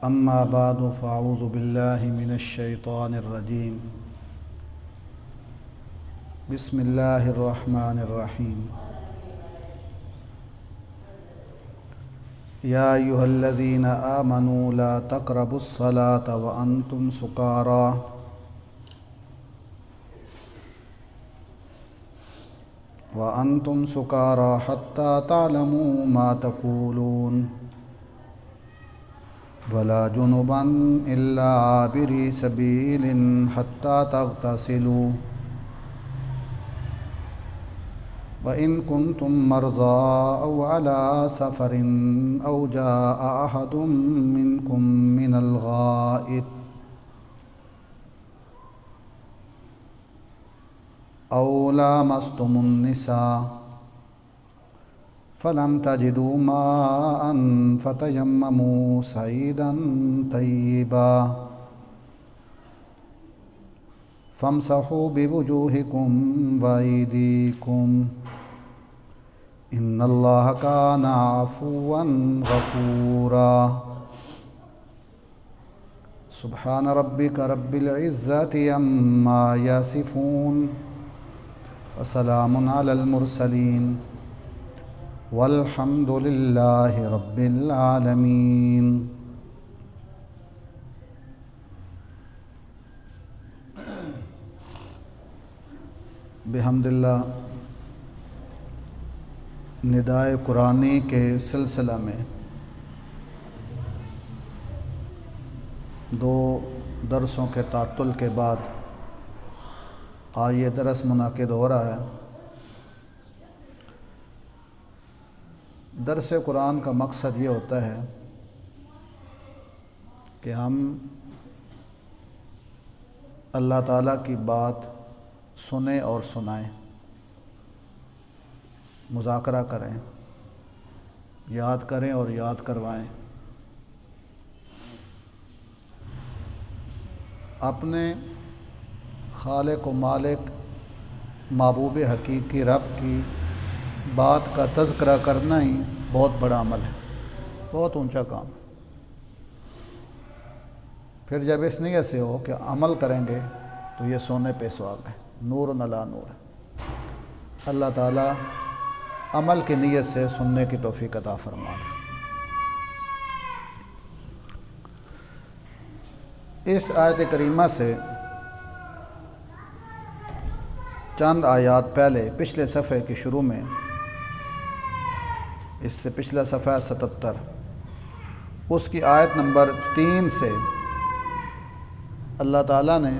أما بعد فأعوذ بالله من الشيطان الرجيم. بسم الله الرحمن الرحيم. يا أيها الذين آمنوا لا تقربوا الصلاة وأنتم سكارى حتى تعلموا ما تقولون ولا جنبا إلا عابري سبيل حتى تغتسلوا وإن كنتم مرضى أو على سفر أو جاء أحد منكم من الغائط أو لامستم النساء فلم تجدوا ماء فتيمموا صعيدا طيبا فامسحوا بوجوهكم وأيديكم إن الله كان عفوا غفورا. سبحان ربك رب العزة عما يصفون وسلام على المرسلين والحمد لله رب العالمين. بحمد اللہ ندائے قرآنی کے سلسلہ میں دو درسوں کے تعطل کے بعد آج یہ درس منعقد ہو رہا ہے. درس قرآن کا مقصد یہ ہوتا ہے کہ ہم اللہ تعالیٰ کی بات سنیں اور سنائیں، مذاکرہ کریں، یاد کریں اور یاد کروائیں، اپنے خالق و مالک محبوب حقیقی رب کی بات کا تذکرہ کرنا ہی بہت بڑا عمل ہے، بہت اونچا کام ہے. پھر جب اس نیت سے ہو کہ عمل کریں گے تو یہ سونے پہ سہاگا ہے، نور علی نور ہے. اللہ تعالیٰ عمل کی نیت سے سننے کی توفیق عطا فرمائے. اس آیت کریمہ سے چند آیات پہلے پچھلے صفحے کے شروع میں، اس سے پچھلا صفحہ 77، اس کی آیت نمبر 3 سے اللہ تعالیٰ نے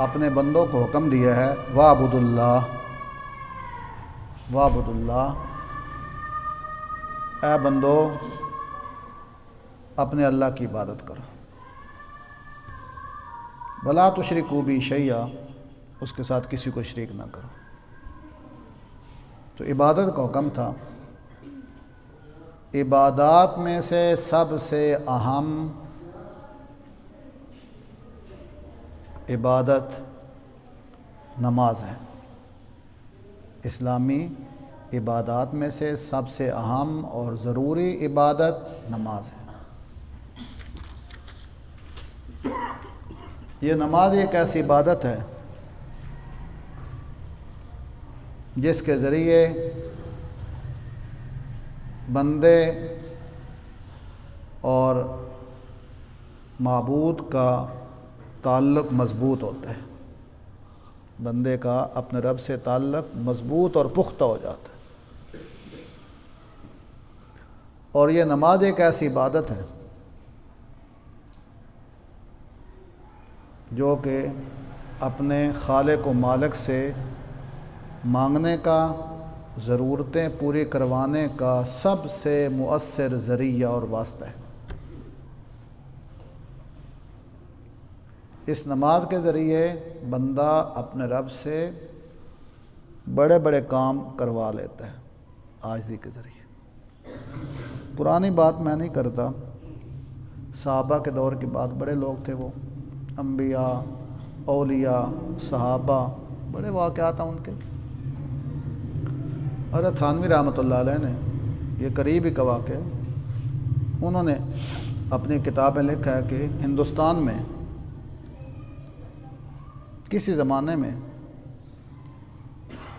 اپنے بندوں کو حکم دیا ہے وَاعْبُدُوا اللَّهَ، وَاعْبُدُوا اللَّهَ، اے بندو اپنے اللہ کی عبادت کرو. وَلَا تُشْرِكُوا بِهِ شَيْئًا، اس کے ساتھ کسی کو شریک نہ کرو. تو عبادت کا حکم تھا. عبادات میں سے سب سے اہم عبادت نماز ہے. اسلامی عبادات میں سے سب سے اہم اور ضروری عبادت نماز ہے. یہ نماز ایک ایسی عبادت ہے جس کے ذریعے بندے اور معبود کا تعلق مضبوط ہوتا ہے. بندے کا اپنے رب سے تعلق مضبوط اور پختہ ہو جاتا ہے. اور یہ نماز ایک ایسی عبادت ہے جو کہ اپنے خالق و مالک سے مانگنے کا، ضرورتیں پوری کروانے کا سب سے مؤثر ذریعہ اور واسطہ ہے. اس نماز کے ذریعے بندہ اپنے رب سے بڑے بڑے کام کروا لیتا ہے عاجزی کے ذریعے. پرانی بات میں نہیں کرتا، صحابہ کے دور کی بات، بڑے لوگ تھے وہ، انبیاء، اولیاء، صحابہ، بڑے واقعات ہیں ان کے. حضرت تھانوی رحمۃ اللہ علیہ نے یہ قریب ہی کا واقعہ انہوں نے اپنی کتاب میں لکھا ہے کہ ہندوستان میں کسی زمانے میں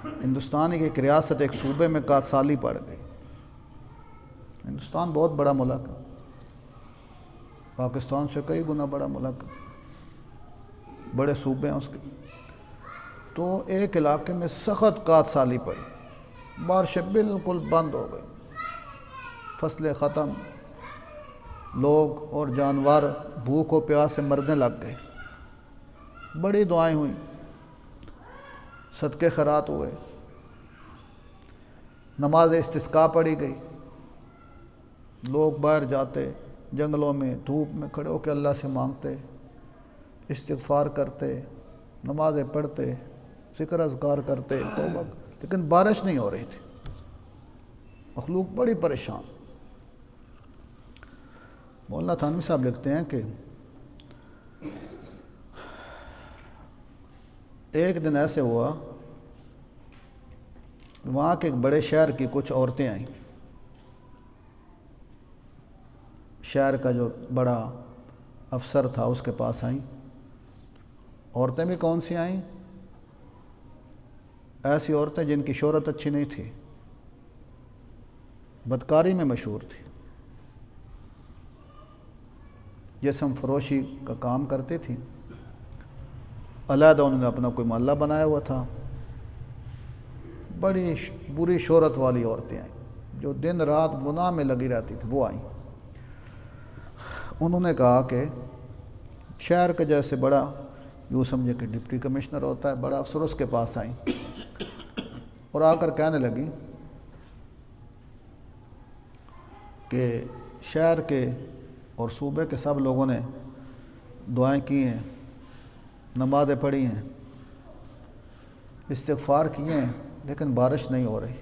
ہندوستان کی ایک ریاست ایک صوبے میں قحط سالی پڑ گئی۔ ہندوستان بہت بڑا ملک ہے، پاکستان سے کئی گنا بڑا ملک ہے، بڑے صوبے ہیں اس کے۔ تو ایک علاقے میں سخت قحط سالی پڑی، بارشیں بالکل بند ہو گئی، فصلیں ختم، لوگ اور جانور بھوک و پیاس سے مرنے لگ گئے۔ بڑی دعائیں ہوئیں، صدقے خیرات ہوئے، نماز استسقاء پڑھی گئی، لوگ باہر جاتے جنگلوں میں دھوپ میں کھڑے ہو کے اللہ سے مانگتے، استغفار کرتے، نمازیں پڑھتے، ذکر اذکار کرتے، توبہ، لیکن بارش نہیں ہو رہی تھی، مخلوق بڑی پریشان۔ مولانا تھانوی صاحب لکھتے ہیں کہ ایک دن ایسے ہوا، وہاں کے ایک بڑے شہر کی کچھ عورتیں آئیں، شہر کا جو بڑا افسر تھا اس کے پاس آئیں۔ عورتیں بھی کون سی آئیں؟ ایسی عورتیں جن کی شہرت اچھی نہیں تھی، بدکاری میں مشہور تھی، جسم فروشی کا کام کرتی تھی، علیحدہ انہوں نے اپنا کوئی محلہ بنایا ہوا تھا۔ بڑی بری شہرت والی عورتیں آئیں جو دن رات گناہ میں لگی رہتی تھی، وہ آئیں۔ انہوں نے کہا کہ شہر کا جیسے بڑا، یوں سمجھے کہ ڈپٹی کمشنر ہوتا ہے، بڑا افسر، اس کے پاس آئیں اور آ کر کہنے لگی کہ شہر کے اور صوبے کے سب لوگوں نے دعائیں کی ہیں، نمازیں پڑھی ہیں، استغفار کیے ہیں، لیکن بارش نہیں ہو رہی،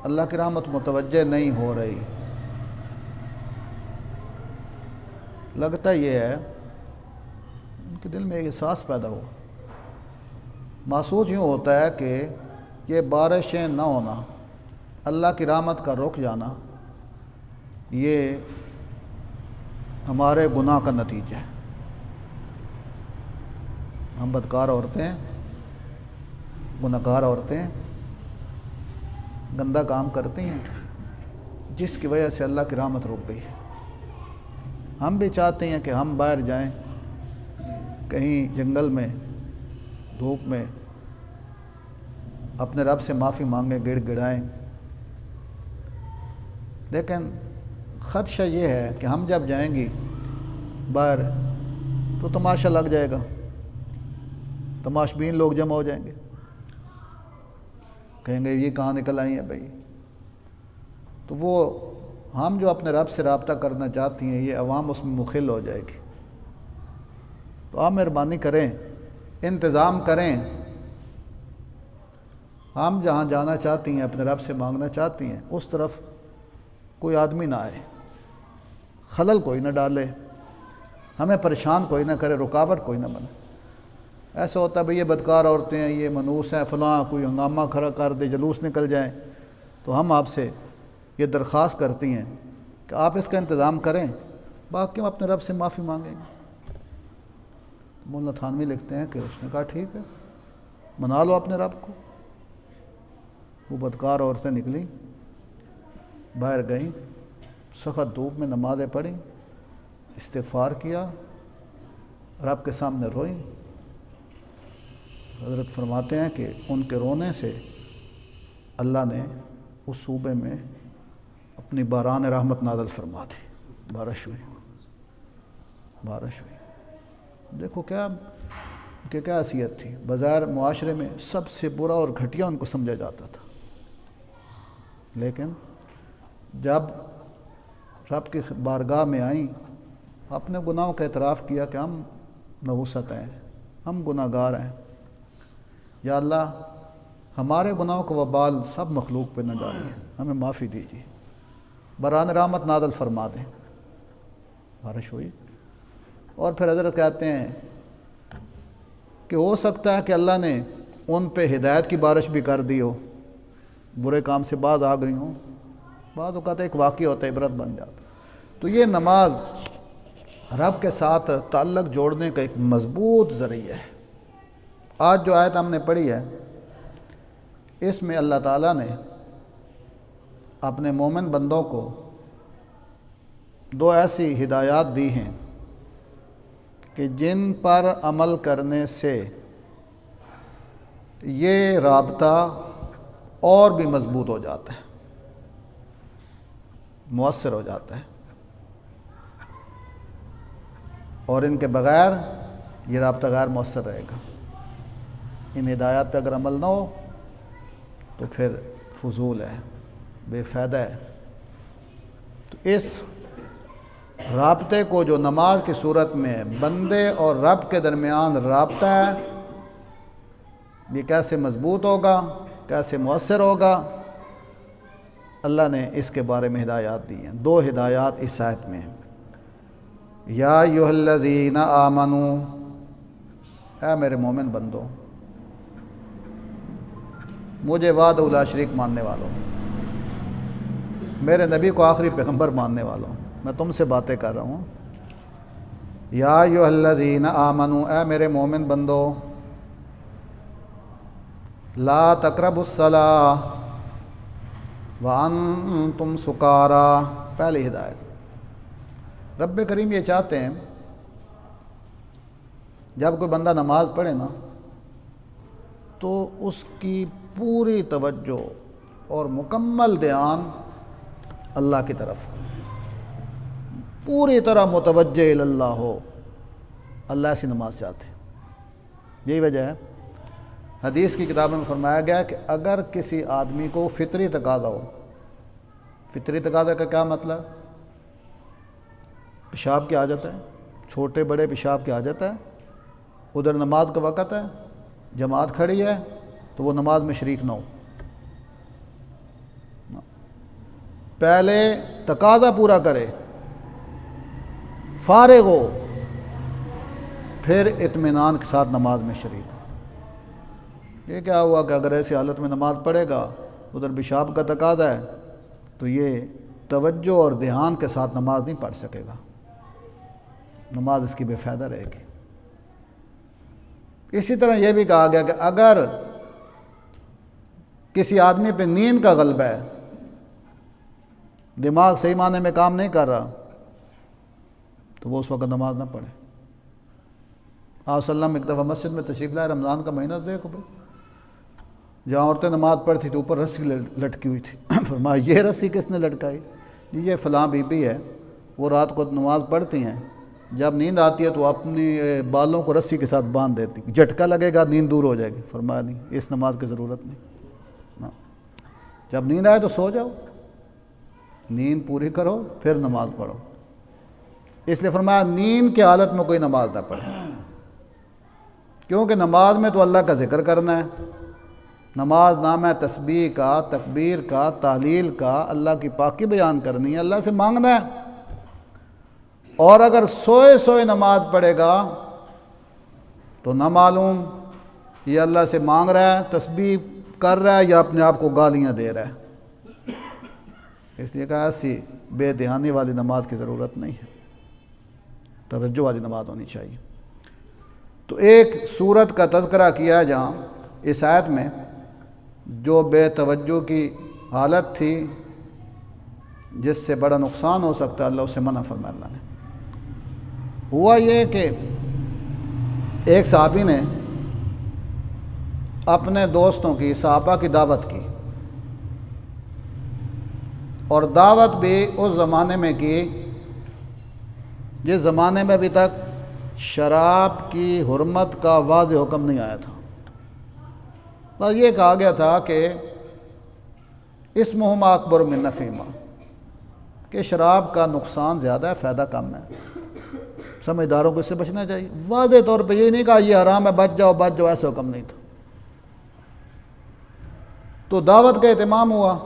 اللہ کی رحمت متوجہ نہیں ہو رہی۔ لگتا یہ ہے ان کے دل میں ایک احساس پیدا ہوا، محسوس یوں ہوتا ہے کہ یہ بارشیں نہ ہونا، اللہ کی رحمت کا رک جانا، یہ ہمارے گناہ کا نتیجہ ہے۔ ہم بدکار عورتیں، گناہگار عورتیں گندا کام کرتی ہیں، جس کی وجہ سے اللہ کی رحمت رک گئی ہے۔ ہم بھی چاہتے ہیں کہ ہم باہر جائیں، کہیں جنگل میں دھوپ میں اپنے رب سے معافی مانگیں، گڑ گڑائیں، لیکن خدشہ یہ ہے کہ ہم جب جائیں گی باہر تو تماشا لگ جائے گا، تماشبین لوگ جمع ہو جائیں گے، کہیں گے یہ کہاں نکل آئی ہیں بھائی۔ تو وہ ہم جو اپنے رب سے رابطہ کرنا چاہتی ہیں، یہ عوام اس میں مخل ہو جائے گی۔ تو آپ مہربانی کریں، انتظام کریں، ہم جہاں جانا چاہتی ہیں، اپنے رب سے مانگنا چاہتی ہیں، اس طرف کوئی آدمی نہ آئے، خلل کوئی نہ ڈالے، ہمیں پریشان کوئی نہ کرے، رکاوٹ کوئی نہ بنے۔ ایسا ہوتا ہے بھئی یہ بدکار عورتیں ہیں، یہ منحوس ہیں، فلاں کوئی ہنگامہ کھڑا کر دے، جلوس نکل جائیں، تو ہم آپ سے یہ درخواست کرتی ہیں کہ آپ اس کا انتظام کریں، باقی ہم اپنے رب سے معافی مانگیں گے۔ مولانا تھانوی لکھتے ہیں کہ اس نے کہا ٹھیک ہے، منا لو اپنے رب کو۔ وہ بدکار عورتیں نکلیں، باہر گئیں، سخت دھوپ میں نمازیں پڑھیں، استغفار کیا، رب کے سامنے روئیں۔ حضرت فرماتے ہیں کہ ان کے رونے سے اللہ نے اس صوبے میں اپنی باران رحمت نازل فرما دی، بارش ہوئی، بارش ہوئی۔ دیکھو کیا کہ کیا حیثیت تھی، بظاہر معاشرے میں سب سے برا اور گھٹیا ان کو سمجھا جاتا تھا، لیکن جب رب کی بارگاہ میں آئیں، اپنے گناہوں کا اعتراف کیا کہ ہم نحوست ہیں، ہم گناہ گار ہیں، یا اللہ ہمارے گناہوں کا وبال سب مخلوق پہ نہ ڈالیے، ہمیں معافی دیجیے، بران رحمت نازل فرما دیں۔ بارش ہوئی، اور پھر حضرت کہتے ہیں کہ ہو سکتا ہے کہ اللہ نے ان پہ ہدایت کی بارش بھی کر دی ہو، برے کام سے باز آ گئی ہوں، بعض اوقات ایک واقعہ ہوتا ہے عبرت بن جاتا. تو یہ نماز رب کے ساتھ تعلق جوڑنے کا ایک مضبوط ذریعہ ہے. آج جو آیت ہم نے پڑھی ہے اس میں اللہ تعالیٰ نے اپنے مومن بندوں کو دو ایسی ہدایات دی ہیں کہ جن پر عمل کرنے سے یہ رابطہ اور بھی مضبوط ہو جاتا ہے، مؤثر ہو جاتا ہے، اور ان کے بغیر یہ رابطہ غیر مؤثر رہے گا. ان ہدایات پہ اگر عمل نہ ہو تو پھر فضول ہے، بے فائدہ ہے. تو اس رابطے کو جو نماز کی صورت میں بندے اور رب کے درمیان رابطہ ہے، یہ کیسے مضبوط ہوگا، کیسے مؤثر ہوگا، اللہ نے اس کے بارے میں ہدایات دی ہیں. دو ہدایات اس آیت میں ہیں. یا ایھا الذین آمنوا، اے میرے مومن بندو، مجھے وحدہ لا شریک ماننے والوں، میرے نبی کو آخری پیغمبر ماننے والوں، میں تم سے باتیں کر رہا ہوں. یا ایھا الذین آمنوا، اے میرے مومن بندو، لا تقربوا الصلاۃ وانتم سکاریٰ. پہلی ہدایت، رب کریم یہ چاہتے ہیں جب کوئی بندہ نماز پڑھے نا تو اس کی پوری توجہ اور مکمل دھیان اللہ کی طرف ہو، پوری طرح متوجہ اللہ ہو. اللہ ایسی نماز چاہتے ہیں. یہی وجہ ہے حدیث کی کتابوں میں فرمایا گیا کہ اگر کسی آدمی کو فطری تقاضا ہو، فطری تقاضا کا کیا مطلب؟ پیشاب کی حاجت ہے، چھوٹے بڑے پیشاب کی حاجت ہے، ادھر نماز کا وقت ہے، جماعت کھڑی ہے، تو وہ نماز میں شریک نہ ہو. پہلے تقاضا پورا کرے، فارغ ہو، پھر اطمینان کے ساتھ نماز میں شریک ہو. یہ کیا ہوا کہ اگر ایسی حالت میں نماز پڑھے گا، ادھر پیشاب کا تقاضا ہے، تو یہ توجہ اور دھیان کے ساتھ نماز نہیں پڑھ سکے گا، نماز اس کی بے فائدہ رہے گی. اسی طرح یہ بھی کہا گیا کہ اگر کسی آدمی پہ نیند کا غلبہ ہے، دماغ صحیح معنی میں کام نہیں کر رہا، تو وہ اس وقت نماز نہ پڑھے. آپ صلی اللہ علیہ وسلم ایک دفعہ مسجد میں تشریف لائے، رمضان کا مہینہ دیکھو بھائی، جہاں عورتیں نماز پڑھتی تھی اوپر رسی لٹکی ہوئی تھی. فرمایا یہ رسی کس نے لٹکائی؟ یہ فلاں بی بی ہے، وہ رات کو نماز پڑھتی ہیں، جب نیند آتی ہے تو اپنی بالوں کو رسی کے ساتھ باندھ دیتی، جھٹکا لگے گا نیند دور ہو جائے گی. فرمایا نہیں، اس نماز کی ضرورت نہیں. جب نیند آئے تو سو جاؤ، نیند پوری کرو پھر نماز پڑھو. اس لیے فرمایا نیند کی حالت میں کوئی نماز نہ پڑھے، کیونکہ نماز میں تو اللہ کا ذکر کرنا ہے. نماز نام ہے تسبیح کا، تکبیر کا، تحلیل کا، اللہ کی پاکی بیان کرنی ہے، اللہ سے مانگنا ہے. اور اگر سوئے سوئے نماز پڑھے گا تو نہ معلوم یہ اللہ سے مانگ رہا ہے، تسبیح کر رہا ہے، یا اپنے آپ کو گالیاں دے رہا ہے. اس لیے کہا ایسی بے دھیانی والی نماز کی ضرورت نہیں ہے، توجہ والی نماز ہونی چاہیے. تو ایک صورت کا تذکرہ کیا ہے جہاں اس آیت میں جو بے توجہ کی حالت تھی جس سے بڑا نقصان ہو سکتا ہے، اللہ اسے منع فرمایا. اللہ نے ہوا یہ کہ ایک صحابی نے اپنے دوستوں کی، صحابہ کی دعوت کی، اور دعوت بھی اس زمانے میں کی جس زمانے میں ابھی تک شراب کی حرمت کا واضح حکم نہیں آیا تھا. بس یہ کہا گیا تھا کہ اسمہما اکبر من نفعہما، کہ شراب کا نقصان زیادہ ہے، فائدہ کم ہے، سمجھداروں کو اس سے بچنا چاہیے. واضح طور پہ یہ نہیں کہا یہ حرام ہے، بچ جاؤ بچ جاؤ، ایسا حکم نہیں تھا. تو دعوت کا اہتمام ہوا.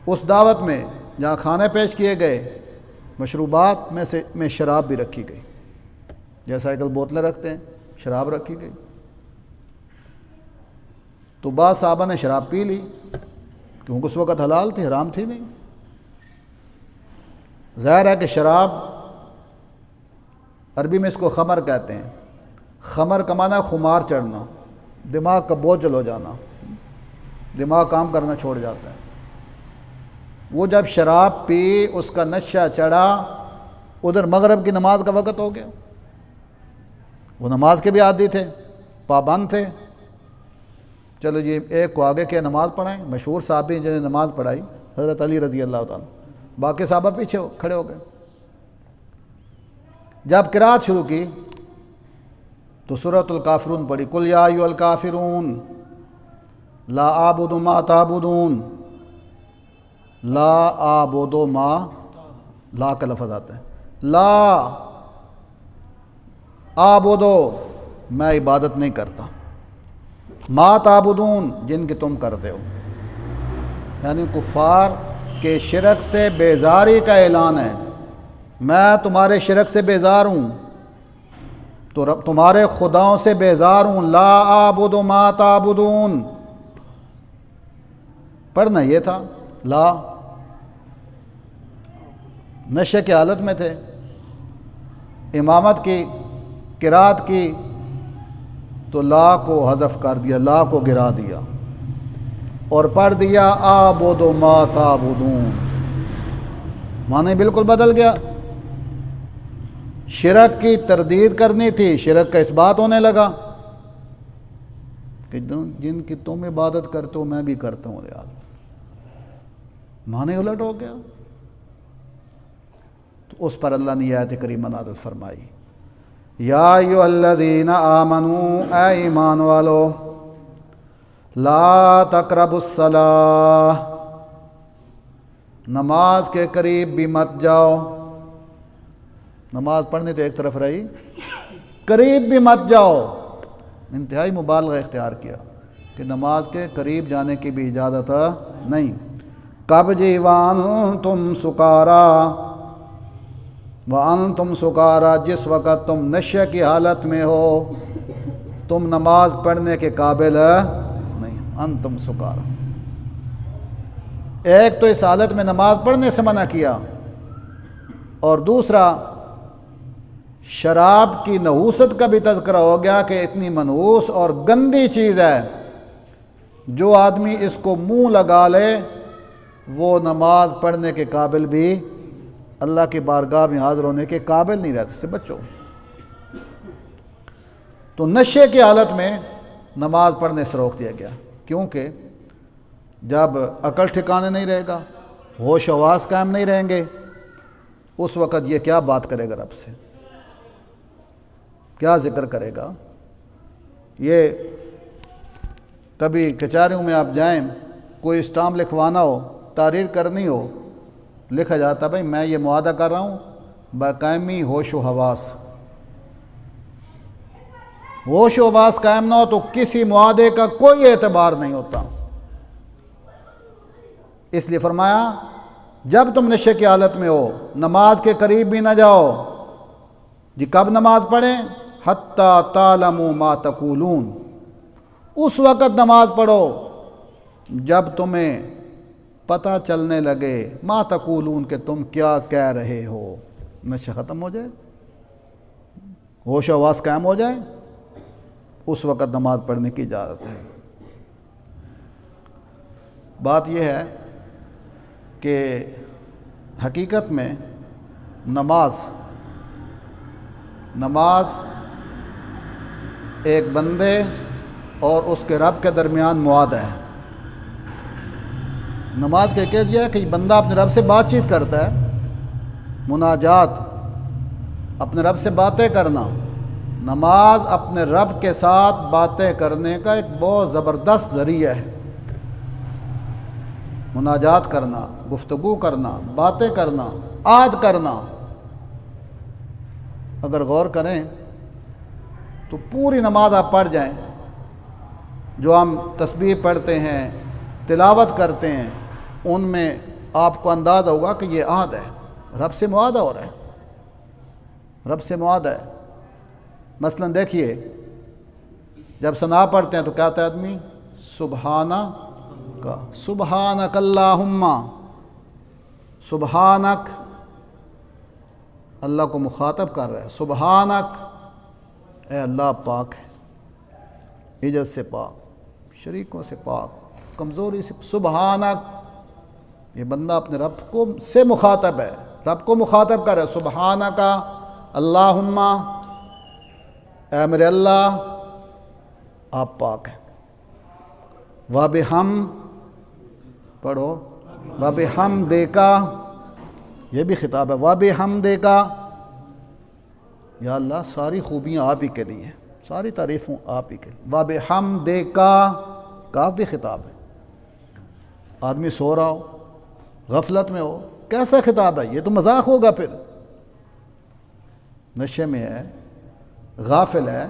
اس دعوت میں جہاں کھانے پیش کیے گئے، مشروبات میں شراب بھی رکھی گئی، جیسا ایک بوتلیں رکھتے ہیں، شراب رکھی گئی. تو بعض صحابہ نے شراب پی لی، کیونکہ اس وقت حلال تھی، حرام تھی نہیں۔ ظاہر ہے کہ شراب، عربی میں اس کو خمر کہتے ہیں۔ خمر کا معنی ہے خمار چڑھنا، دماغ کا بوجھل ہو جانا، دماغ کام کرنا چھوڑ جاتا ہے۔ وہ جب شراب پی، اس کا نشہ چڑھا، ادھر مغرب کی نماز کا وقت ہو گیا۔ وہ نماز کے بھی عادی تھے، پابند تھے۔ چلو جی ایک کو آگے کیا نماز پڑھائیں، مشہور صحابی جنہیں نماز پڑھائی حضرت علی رضی اللہ تعالیٰ، باقی صحابہ پیچھے کھڑے ہو گئے۔ جب قرات شروع کی تو سورۃ الکافرون پڑھی، قل یا ایھا الکافرون لا اعبد ما تعبدون، لا اعبد ما، لا کا لفظ آتا ہے، لا اعبدو، میں عبادت نہیں کرتا، ما تعبدون، جن کی تم کرتے ہو، یعنی کفار کے شرک سے بیزاری کا اعلان ہے۔ میں تمہارے شرک سے بیزار ہوں، تو تمہارے خداؤں سے بیزار ہوں۔ لا اعبد ما تعبدون، پڑھنا یہ تھا۔ لا نشے کی حالت میں تھے، امامت کی، قرات کی، تو لا کو حذف کر دیا، لا کو گرا دیا اور پڑھ دیا اعبد ما تعبدون، معنی بالکل بدل گیا۔ شرک کی تردید کرنی تھی، شرک کا اثبات ہونے لگا کہ جن کی تم عبادت کرتے ہو میں بھی کرتا ہوں، یار معنی الٹ ہو گیا۔ تو اس پر اللہ نے آیت کریمہ نازل فرمائی، یا ایھا الذین آمنوا، اے ایمان والو، لا تقربوا الصلاۃ، نماز کے قریب بھی مت جاؤ۔ نماز پڑھنے تو ایک طرف رہی، قریب بھی مت جاؤ، انتہائی مبالغہ اختیار کیا کہ نماز کے قریب جانے کی بھی اجازت نہیں۔ کب جی وانتم سکارا، وانتم سکارا، جس وقت تم نشے کی حالت میں ہو، تم نماز پڑھنے کے قابل نہیں، انتم سکارا۔ ایک تو اس حالت میں نماز پڑھنے سے منع کیا، اور دوسرا شراب کی نحوست کا بھی تذکرہ ہو گیا کہ اتنی منحوس اور گندی چیز ہے، جو آدمی اس کو منہ لگا لے وہ نماز پڑھنے کے قابل بھی، اللہ کی بارگاہ میں حاضر ہونے کے قابل نہیں رہتے، سے بچو۔ تو نشے کی حالت میں نماز پڑھنے سے روک دیا گیا، کیونکہ جب عقل ٹھکانے نہیں رہے گا، ہوش و حواس قائم نہیں رہیں گے، اس وقت یہ کیا بات کرے گا رب سے، کیا ذکر کرے گا۔ یہ کبھی کچہریوں میں آپ جائیں، کوئی اسٹامپ لکھوانا ہو، تحریر کرنی ہو، لکھا جاتا بھائی میں یہ معاہدہ کر رہا ہوں بقائمی ہوش و حواس۔ ہوش و حواس قائم نہ ہو تو کسی معاہدے کا کوئی اعتبار نہیں ہوتا۔ اس لیے فرمایا جب تم نشے کی حالت میں ہو نماز کے قریب بھی نہ جاؤ۔ جی کب نماز پڑھیں؟ حتیٰ تعلموا ما تقولون، اس وقت نماز پڑھو جب تمہیں پتہ چلنے لگے ما تقولون کہ تم کیا کہہ رہے ہو، نشہ ختم ہو جائے، ہوش و حواس قائم ہو جائے، اس وقت نماز پڑھنے کی اجازت ہے۔ بات یہ ہے کہ حقیقت میں نماز ایک بندے اور اس کے رب کے درمیان معاہدہ ہے۔ نماز کا کہہ دیا کہ بندہ اپنے رب سے بات چیت کرتا ہے، مناجات، اپنے رب سے باتیں کرنا۔ نماز اپنے رب کے ساتھ باتیں کرنے کا ایک بہت زبردست ذریعہ ہے۔ مناجات کرنا، گفتگو کرنا، باتیں کرنا، عہد کرنا۔ اگر غور کریں تو پوری نماز آپ پڑھ جائیں، جو ہم تسبیح پڑھتے ہیں، تلاوت کرتے ہیں، ان میں آپ کو اندازہ ہوگا کہ یہ عہد ہے، رب سے معاہدہ ہو رہا ہے، رب سے معاہدہ ہے۔ مثلا دیکھیے جب ثنا پڑھتے ہیں تو کیا کہتا ہے آدمی؟ سبحانہ کا سبحانک اللہم، سبحانک اللہ کو مخاطب کر رہا ہے، سبحانک اے اللہ پاک ہے، عجز سے پاک، شریکوں سے پاک، کمزوری سے، سبحانک یہ بندہ اپنے رب کو سے مخاطب ہے، رب کو مخاطب کر رہا ہے، سبحانک اللہم اے میرے اللہ آپ پاک ہیں، وَبِحَم پڑھو وَبِحَمْدِکَ یہ بھی خطاب ہے، وَبِحَمْدِکَ یا اللہ ساری خوبیاں آپ ہی کے لیے ہیں، ساری تعریفوں آپ ہی کے لیے، وَبِحَمْدِکَ کاف بھی خطاب ہے، آدمی سو رہا ہو غفلت میں ہو کیسا خطاب ہے، یہ تو مذاق ہوگا، پھر نشے میں ہے، غافل ہے،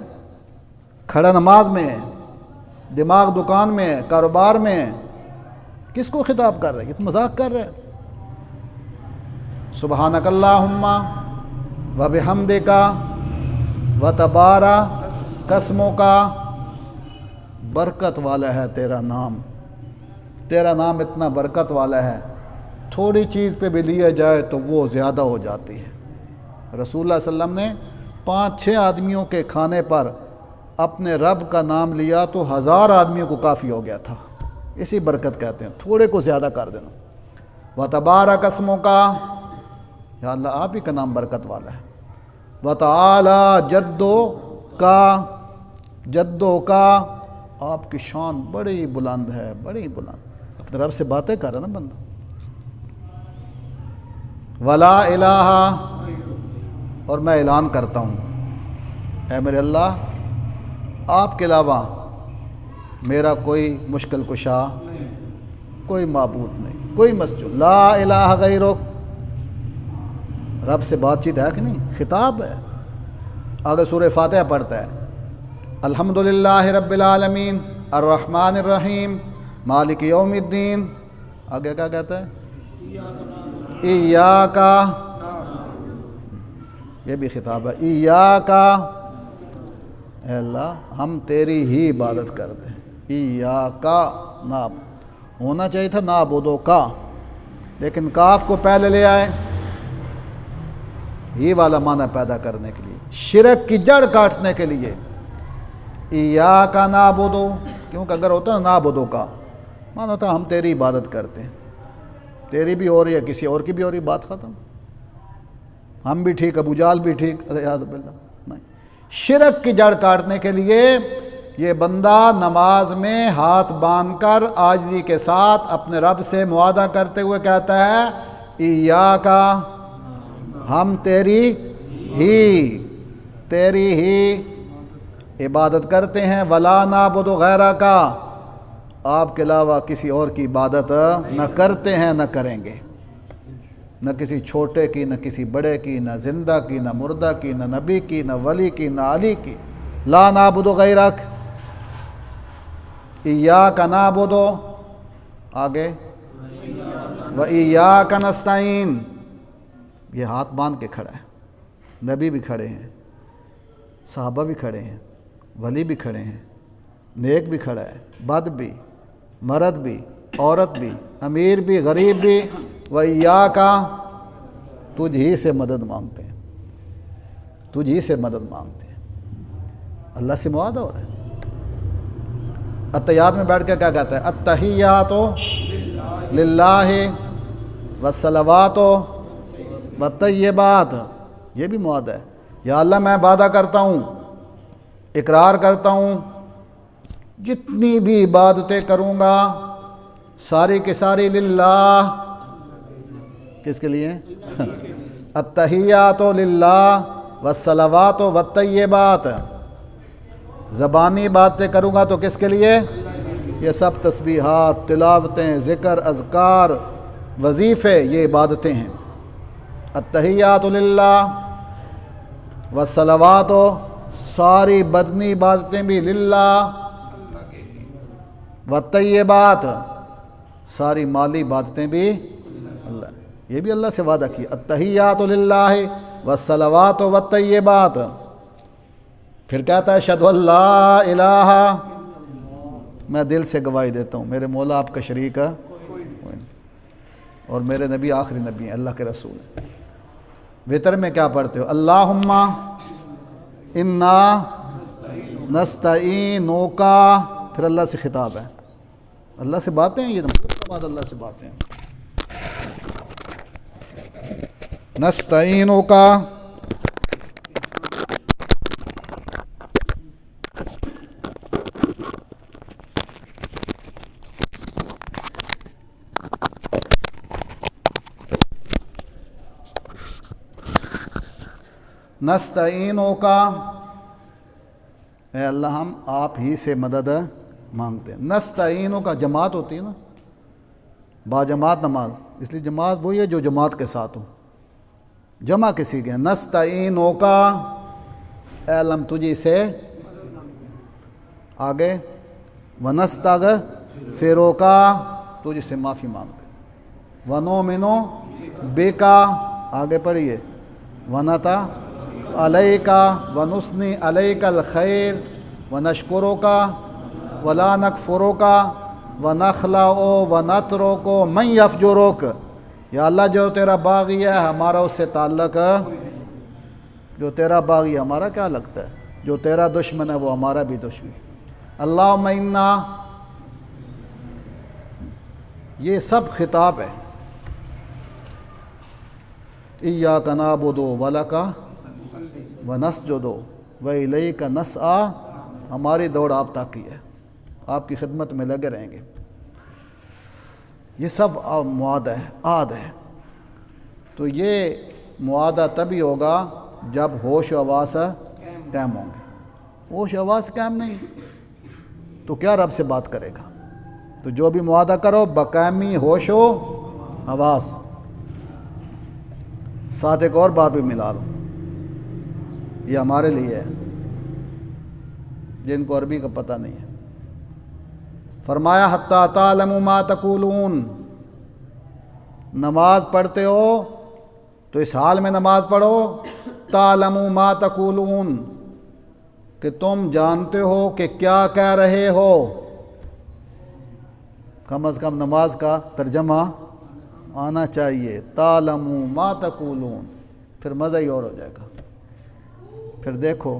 کھڑا نماز میں ہے، دماغ دکان میں ہے، کاروبار میں ہے، کس کو خطاب کر رہے ہیں، یہ تو مذاق کر رہے ہیں، سبحانک اللہم وبحمدک وتبارک اسمک برکت والا ہے تیرا نام، تیرا نام اتنا برکت والا ہے، تھوڑی چیز پہ بھی لیا جائے تو وہ زیادہ ہو جاتی ہے۔ رسول اللہ صلی اللہ علیہ وسلم نے 5-6 آدمیوں کے کھانے پر اپنے رب کا نام لیا تو 1000 آدمیوں کو کافی ہو گیا تھا، اسی برکت کہتے ہیں، تھوڑے کو زیادہ کر دینا۔ وتبارک اسمک یا اللہ آپ ہی کا نام برکت والا ہے، وتعالی جدو کا آپ کی شان بڑی بلند ہے، بڑی بلند، اپنے رب سے باتیں کر رہا نا بندہ، ولا الہ اور میں اعلان کرتا ہوں اے میرے اللہ آپ کے علاوہ میرا کوئی مشکل کشا، کوئی معبود نہیں، کوئی مسجود، لا الہ غیرک، رب سے بات چیت ہے کہ نہیں، خطاب ہے۔ آگے سورہ فاتحہ پڑھتا ہے، الحمدللہ رب العالمین الرحمن الرحیم مالک یوم الدین، آگے کیا کہتا ہے، ایاک، یہ بھی خطاب ہے، ایاک اے اللہ ہم تیری ہی عبادت کرتے ہیں، ایاک نہ ہونا چاہیے تھا نعبدو کا، لیکن کاف کو پہلے لے آئے یہ والا معنی پیدا کرنے کے لیے، شرک کی جڑ کاٹنے کے لیے، ایاک نعبدو، کیونکہ اگر ہوتا نا نعبدو کا معنی ہوتا ہم تیری عبادت کرتے ہیں، تیری بھی ہو رہی ہے کسی اور کی بھی ہو رہی، بات ختم، ہم بھی ٹھیک ابو جال بھی ٹھیک، اعوذ باللہ، نہیں، شرک کی جڑ کاٹنے کے لیے یہ بندہ نماز میں ہاتھ باندھ کر عاجزی کے ساتھ اپنے رب سے معاہدہ کرتے ہوئے کہتا ہے، ایاک ہم تیری ہی عبادت کرتے ہیں، ولا نعبد غیرک آپ کے علاوہ کسی اور کی عبادت نہ کرتے ہیں نہ کریں گے، نہ کسی چھوٹے کی، نہ کسی بڑے کی، نہ زندہ کی، نہ مردہ کی، نہ نبی کی، نہ ولی کی، نہ علی کی، لا نعبد غیرک، ایاک نعبد، آگے وایاک نستعین، یہ ہاتھ باندھ کے کھڑا ہے، نبی بھی کھڑے ہیں، صحابہ بھی کھڑے ہیں، ولی بھی کھڑے ہیں، نیک بھی کھڑا ہے، بد بھی، مرد بھی، عورت بھی، امیر بھی، غریب بھی، وایاک تجھ ہی سے مدد مانگتے ہیں، تجھ ہی سے مدد مانگتے ہیں، اللہ سے معاہدہ ہو رہا ہے۔ التحیات میں بیٹھ کے کیا کہتا ہے، التحیات للہ والصلوات والطیبات، یہ بھی معاہدہ ہے، یا اللہ میں وعدہ کرتا ہوں، اقرار کرتا ہوں، جتنی بھی عبادتیں کروں گا ساری کی ساری للہ، کس کے لیے، التحیات للہ والصلوات والطیبات، زبانی باتیں کروں گا تو کس کے لیے، یہ سب تسبیحات، تلاوتیں، ذکر، اذکار، وظیفے، یہ عبادتیں ہیں، التحیات للہ والصلوات، ساری بدنی عبادتیں بھی للہ، والطیبات، ساری مالی عبادتیں بھی اللہ، یہ بھی اللہ سے وعدہ کیا، التحیات للہ والصلوات والطیبات، پھر کہتا ہے اشہد ان لا الہ میں دل سے گواہی دیتا ہوں میرے مولا آپ کا شریک ہے کوئی نہیں، اور میرے نبی آخری نبی ہیں، اللہ کے رسول ہیں۔ وطر میں کیا پڑھتے ہو؟ اللہم انا نستعینک، پھر اللہ سے خطاب ہے، اللہ سے باتیں ہیں، یہ بعد اللہ سے باتیں ہیں۔ نستعینک، نستعینک، اے اللہ ہم آپ ہی سے مدد مانگتے ہیں۔ نستعینک جماعت ہوتی ہے نا، با جماعت نماز، اس لیے جماعت وہی ہے جو جماعت کے ساتھ ہو، جمع کسی کے۔ نستعینک، اے اللہ ہم تجھی سے آگے، ونستغفرک، تجھ سے معافی مانگتے ہیں۔ ونؤمن بک، آگے پڑھیے، ونتوکل ونثنی علیک الخیر ونشکرک ولا نکفرک ونخلع ونترک من یفجرک، یا اللہ جو تیرا باغی ہے ہمارا اس سے تعلق ہے، جو تیرا باغی ہے ہمارا کیا لگتا ہے، جو تیرا دشمن ہے وہ ہمارا بھی دشمن۔ اللہم انا، یہ سب خطاب ہے، ایاک نعبد ولک ونسجد والیک نسعی، ہماری دوڑ آپ تک کی ہے، آپ کی خدمت میں لگے رہیں گے۔ یہ سب معاہدہ ہے، عہد ہے۔ تو یہ معاہدہ تبھی ہوگا جب ہوش و حواس قائم ہوں گے۔ ہوش و حواس قائم نہیں تو کیا رب سے بات کرے گا؟ تو جو بھی معاہدہ کرو بقائمی ہوش و حواس۔ ساتھ ایک اور بات بھی ملا لوں، یہ ہمارے لیے ہے جن کو عربی کا پتہ نہیں ہے۔ فرمایا حتی تعلموا ما تقولون، نماز پڑھتے ہو تو اس حال میں نماز پڑھو تعلموا ما تقولون، کہ تم جانتے ہو کہ کیا کہہ رہے ہو۔ کم از کم نماز کا ترجمہ آنا چاہیے، تعلموا ما تقولون، پھر مزہ ہی اور ہو جائے گا۔ پھر دیکھو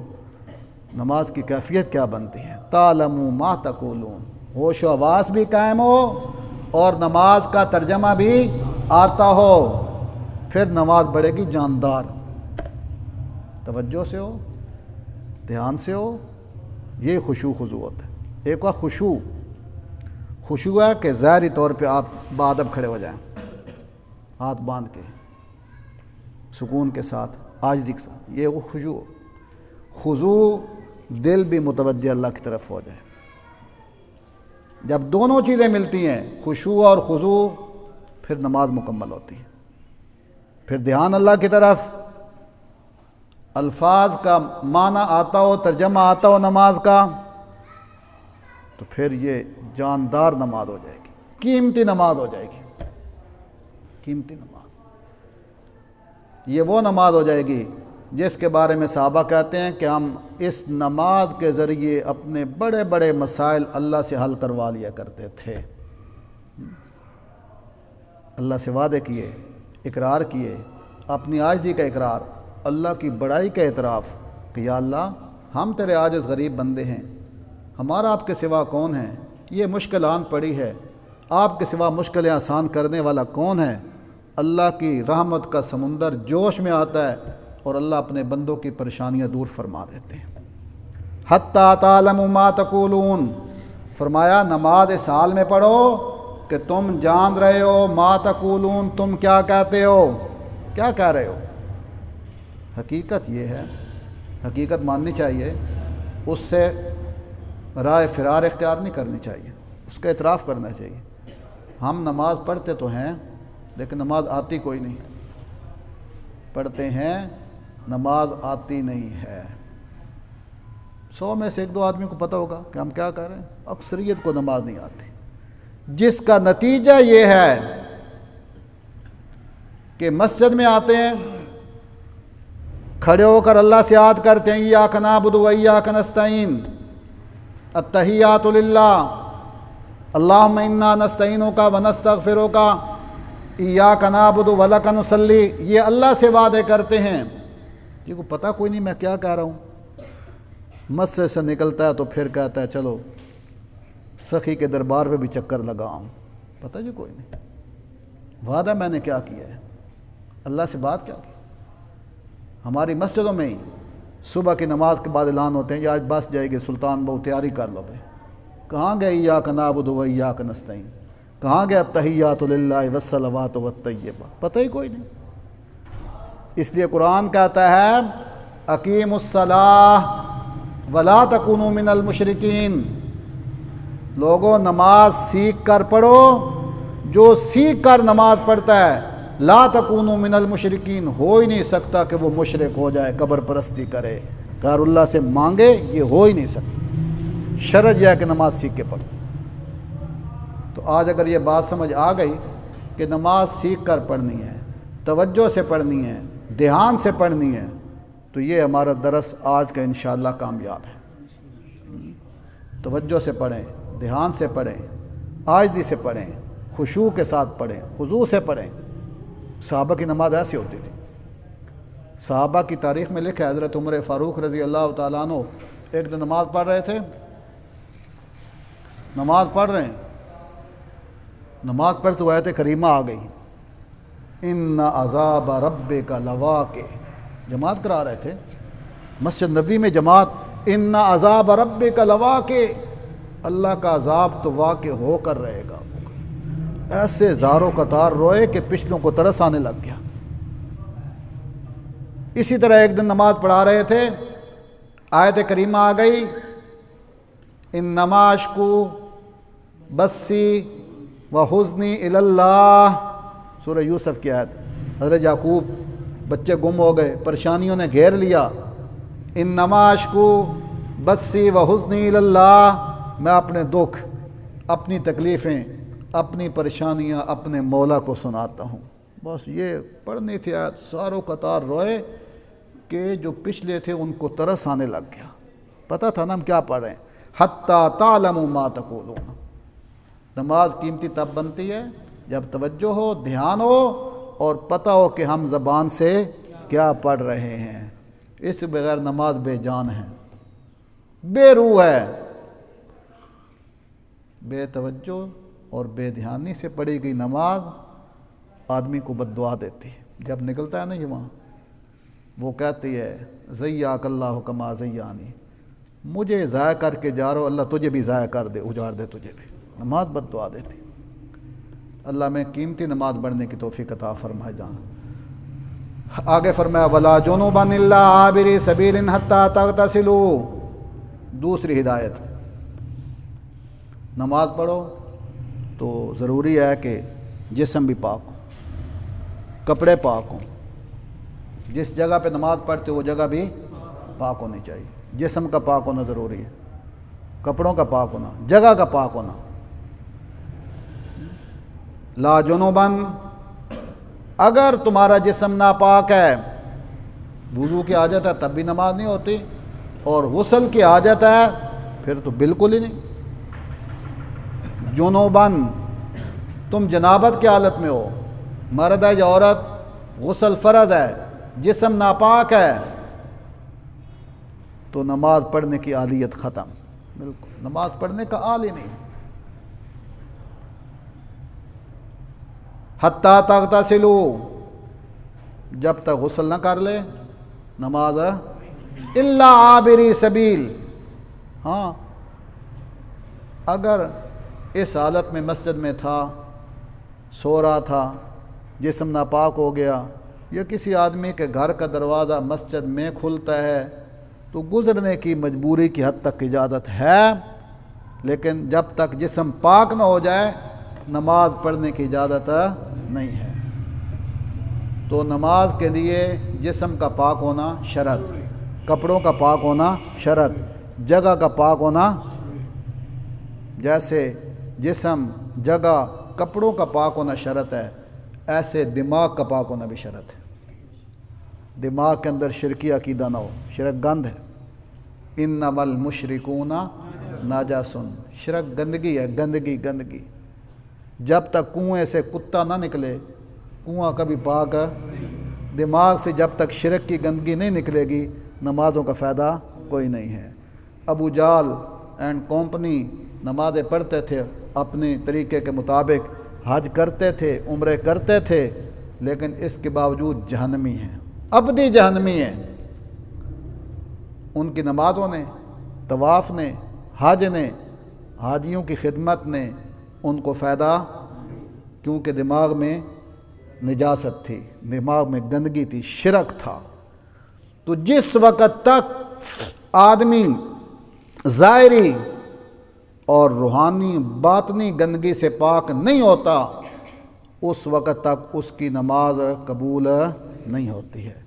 نماز کی کیفیت کیا بنتی ہے، تعلموا ما تقولون، ہوش و حواس بھی قائم ہو اور نماز کا ترجمہ بھی آتا ہو، پھر نماز بڑھے گی جاندار، توجہ سے ہو، دھیان سے ہو۔ یہ خشوع خضوع ہوتا ہے۔ ایک وقت خشوع ہے کہ ظاہری طور پہ آپ بادب کھڑے ہو جائیں، ہاتھ باندھ کے سکون کے ساتھ، عاجزی کے ساتھ، یہ وہ خشوع۔ خضوع دل بھی متوجہ اللہ کی طرف ہو جائے۔ جب دونوں چیزیں ملتی ہیں، خشوع اور خضوع، پھر نماز مکمل ہوتی ہے۔ پھر دھیان اللہ کی طرف، الفاظ کا معنی آتا ہو، ترجمہ آتا ہو نماز کا، تو پھر یہ جاندار نماز ہو جائے گی، قیمتی نماز ہو جائے گی، قیمتی نماز۔ یہ وہ نماز ہو جائے گی جس کے بارے میں صحابہ کہتے ہیں کہ ہم اس نماز کے ذریعے اپنے بڑے بڑے مسائل اللہ سے حل کروا لیا کرتے تھے۔ اللہ سے وعدے کیے، اقرار کیے، اپنی عاجزی کا اقرار، اللہ کی بڑائی کا اعتراف کہ یا اللہ ہم تیرے عاجز غریب بندے ہیں، ہمارا آپ کے سوا کون ہے، یہ مشکل آن پڑی ہے، آپ کے سوا مشکلیں آسان کرنے والا کون ہے۔ اللہ کی رحمت کا سمندر جوش میں آتا ہے اور اللہ اپنے بندوں کی پریشانیاں دور فرما دیتے ہیں۔ حتی تعلموا ما تقولون، فرمایا نماز اس حال میں پڑھو کہ تم جان رہے ہو، ما تقولون، تم کیا کہتے ہو، کیا کہہ رہے ہو۔ حقیقت یہ ہے، حقیقت ماننی چاہیے، اس سے راہ فرار اختیار نہیں کرنی چاہیے، اس کا اعتراف کرنا چاہیے۔ ہم نماز پڑھتے تو ہیں لیکن نماز آتی کوئی نہیں، پڑھتے ہیں نماز آتی نہیں ہے۔ 100 میں سے 1-2 آدمی کو پتہ ہوگا کہ ہم کیا کر رہے ہیں، اکثریت کو نماز نہیں آتی، جس کا نتیجہ یہ ہے کہ مسجد میں آتے ہیں، کھڑے ہو کر اللہ سے یاد کرتے ہیں ایاک نعبد و ایاک نستعین، التحیات للہ، اللہم انا نستعینک و نستغفرک ایاک نعبد و لک نصلی، یہ اللہ سے وعدے کرتے ہیں، یہ کو پتہ کوئی نہیں میں کیا کہہ رہا ہوں، مسجد سے نکلتا ہے تو پھر کہتا ہے چلو سخی کے دربار پہ بھی چکر لگاؤں، پتہ جی کوئی نہیں، وعدہ میں نے کیا کیا ہے، اللہ سے بات کیا کی۔ ہماری مسجدوں میں ہی صبح کی نماز کے بعد اعلان ہوتے ہیں کہ آج بس جائے گی سلطان بہو، تیاری کر لو بھائی، کہاں گئے ایاک نعبد و ایاک نستعین، کہاں گیا التحیات للہ والصلوات والطیبات، پتہ ہی کوئی نہیں۔ اس لیے قرآن کہتا ہے اقیموا الصلاۃ ولا تکونوا من المشرکین، لوگوں نماز سیکھ کر پڑھو، جو سیکھ کر نماز پڑھتا ہے لا تکونوا من المشرکین، ہو ہی نہیں سکتا کہ وہ مشرک ہو جائے، قبر پرستی کرے، غیر اللہ سے مانگے، یہ ہو ہی نہیں سکتا، شرط یہ ہے کہ نماز سیکھ کے پڑھو۔ تو آج اگر یہ بات سمجھ آ گئی کہ نماز سیکھ کر پڑھنی ہے، توجہ سے پڑھنی ہے، دھیان سے پڑھنی ہے، تو یہ ہمارا درس آج کا انشاءاللہ کامیاب ہے۔ توجہ سے پڑھیں، دھیان سے پڑھیں، عاجزی سے پڑھیں، خشوع کے ساتھ پڑھیں، خضوع سے پڑھیں۔ صحابہ کی نماز ایسی ہوتی تھی۔ صحابہ کی تاریخ میں لکھا ہے حضرت عمر فاروق رضی اللہ تعالیٰ عنہ ایک دن نماز پڑھ رہے تھے، نماز پڑھ رہے ہیں، نماز پڑھتے ہوئے آیت کریمہ آ گئی، ان عذاب ربک لواقع، جماعت کرا رہے تھے مسجد نبوی میں جماعت، ان عذاب ربک لواقع، اللہ کا عذاب تو واقع ہو کر رہے گا۔ ایسے زاروں قطار روئے کہ پچھلوں کو ترس آنے لگ گیا۔ اسی طرح ایک دن نماز پڑھا رہے تھے، آیت کریمہ آ گئی، انما اشکو بثی وحزنی الی اللہ، سورہ یوسف کی آیت۔ حضرت یعقوب بچے گم ہو گئے، پریشانیوں نے گھیر لیا، انما اشکو بثی وحزنی الی اللہ، میں اپنے دکھ، اپنی تکلیفیں، اپنی پریشانیاں اپنے مولا کو سناتا ہوں۔ بس یہ پڑھنی تھی آیت، ساروں قطار روئے کہ جو پچھلے تھے ان کو ترس آنے لگ گیا، پتہ تھا نا ہم کیا پڑھ رہے ہیں، حتیٰ تعلموا ما تقولون۔ نماز قیمتی تب بنتی ہے جب توجہ ہو، دھیان ہو، اور پتہ ہو کہ ہم زبان سے کیا پڑھ رہے ہیں۔ اس بغیر نماز بے جان ہے، بے روح ہے، بے توجہ اور بے دھیانی سے پڑھی گئی نماز آدمی کو بد دعا دیتی ہے۔ جب نکلتا ہے نا یہ وہاں، وہ کہتی ہے زیاک اللہ کما زیانی، مجھے ضائع کر کے جا رہا ہو، اللہ تجھے بھی ضائع کر دے، اجاڑ دے تجھے بھی۔ نماز بد دعا دیتی۔ اللہ میں قیمتی نماز پڑھنے کی توفیق عطا فرمائے جان۔ آگے فرمایا ولا جنوبا الا عابری سبیل حتی تغتسلوا، دوسری ہدایت، نماز پڑھو تو ضروری ہے کہ جسم بھی پاک ہو، کپڑے پاک ہوں، جس جگہ پہ نماز پڑھتے ہو وہ جگہ بھی پاک ہونی چاہیے، جسم کا پاک ہونا ضروری ہے، کپڑوں کا پاک ہونا، جگہ کا پاک ہونا۔ لا جنوبن، اگر تمہارا جسم ناپاک ہے، وضو کی حاجت ہے تب بھی نماز نہیں ہوتی، اور غسل کی حاجت ہے پھر تو بالکل ہی نہیں۔ جنوبن، تم جنابت کی حالت میں ہو، مرد ہے یا عورت، غسل فرض ہے، جسم ناپاک ہے، تو نماز پڑھنے کی اہلیت ختم، بالکل نماز پڑھنے کا حال ہی نہیں۔ حتیٰ تغتسلوا، جب تک غسل نہ کر لے نماز الا عابری سبیل، ہاں اگر اس حالت میں مسجد میں تھا، سو رہا تھا، جسم ناپاک ہو گیا، یا کسی آدمی کے گھر کا دروازہ مسجد میں کھلتا ہے تو گزرنے کی مجبوری کی حد تک اجازت ہے، لیکن جب تک جسم پاک نہ ہو جائے نماز پڑھنے کی اجازت نہیں ہے۔ تو نماز کے لیے جسم کا پاک ہونا شرط، کپڑوں کا پاک ہونا شرط، جگہ کا پاک ہونا، جیسے جسم، جگہ، کپڑوں کا پاک ہونا شرط ہے، ایسے دماغ کا پاک ہونا بھی شرط ہے۔ دماغ کے اندر شرکی عقیدہ نہ ہو، شرک گند ہے۔ انما المشرکون نجس، شرک گندگی ہے، گندگی گندگی۔ جب تک کنویں سے کتا نہ نکلے کنواں کبھی پاک دماغ سے جب تک شرک کی گندگی نہیں نکلے گی نمازوں کا فائدہ کوئی نہیں ہے۔ ابو جال اینڈ کمپنی نمازیں پڑھتے تھے اپنے طریقے کے مطابق، حج کرتے تھے، عمرے کرتے تھے، لیکن اس کے باوجود جہنمی ہیں، ابدی جہنمی ہیں۔ ان کی نمازوں نے، طواف نے، حج نے، حاجیوں کی خدمت نے ان کو فائدہ، کیونکہ دماغ میں نجاست تھی، دماغ میں گندگی تھی، شرک تھا۔ تو جس وقت تک آدمی ظاہری اور روحانی باطنی گندگی سے پاک نہیں ہوتا اس وقت تک اس کی نماز قبول نہیں ہوتی ہے۔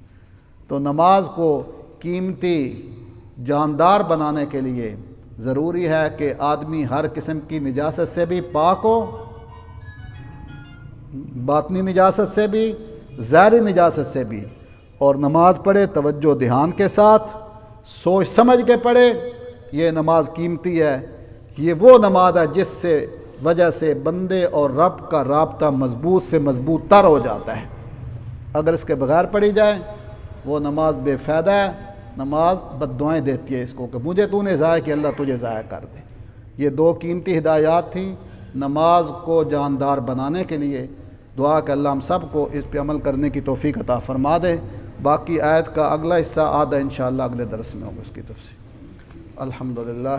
تو نماز کو قیمتی جاندار بنانے کے لیے ضروری ہے کہ آدمی ہر قسم کی نجاست سے بھی پاک ہو، باطنی نجاست سے بھی، ظاہری نجاست سے بھی، اور نماز پڑھے توجہ دھیان کے ساتھ، سوچ سمجھ کے پڑھے۔ یہ نماز قیمتی ہے، یہ وہ نماز ہے جس سے وجہ سے بندے اور رب کا رابطہ مضبوط سے مضبوط تر ہو جاتا ہے۔ اگر اس کے بغیر پڑھی جائے وہ نماز بے فائدہ ہے، نماز بد دعائیں دیتی ہے اس کو کہ مجھے تو نے ضائع کیا، اللہ تجھے ضائع کر دے۔ یہ دو قیمتی ہدایات تھیں نماز کو جاندار بنانے کے لیے۔ دعا کہ اللہ ہم سب کو اس پہ عمل کرنے کی توفیق عطا فرما دے۔ باقی آیت کا اگلا حصہ آدھا انشاءاللہ اگلے درس میں ہوگا اس کی تفصیل۔ الحمدللہ۔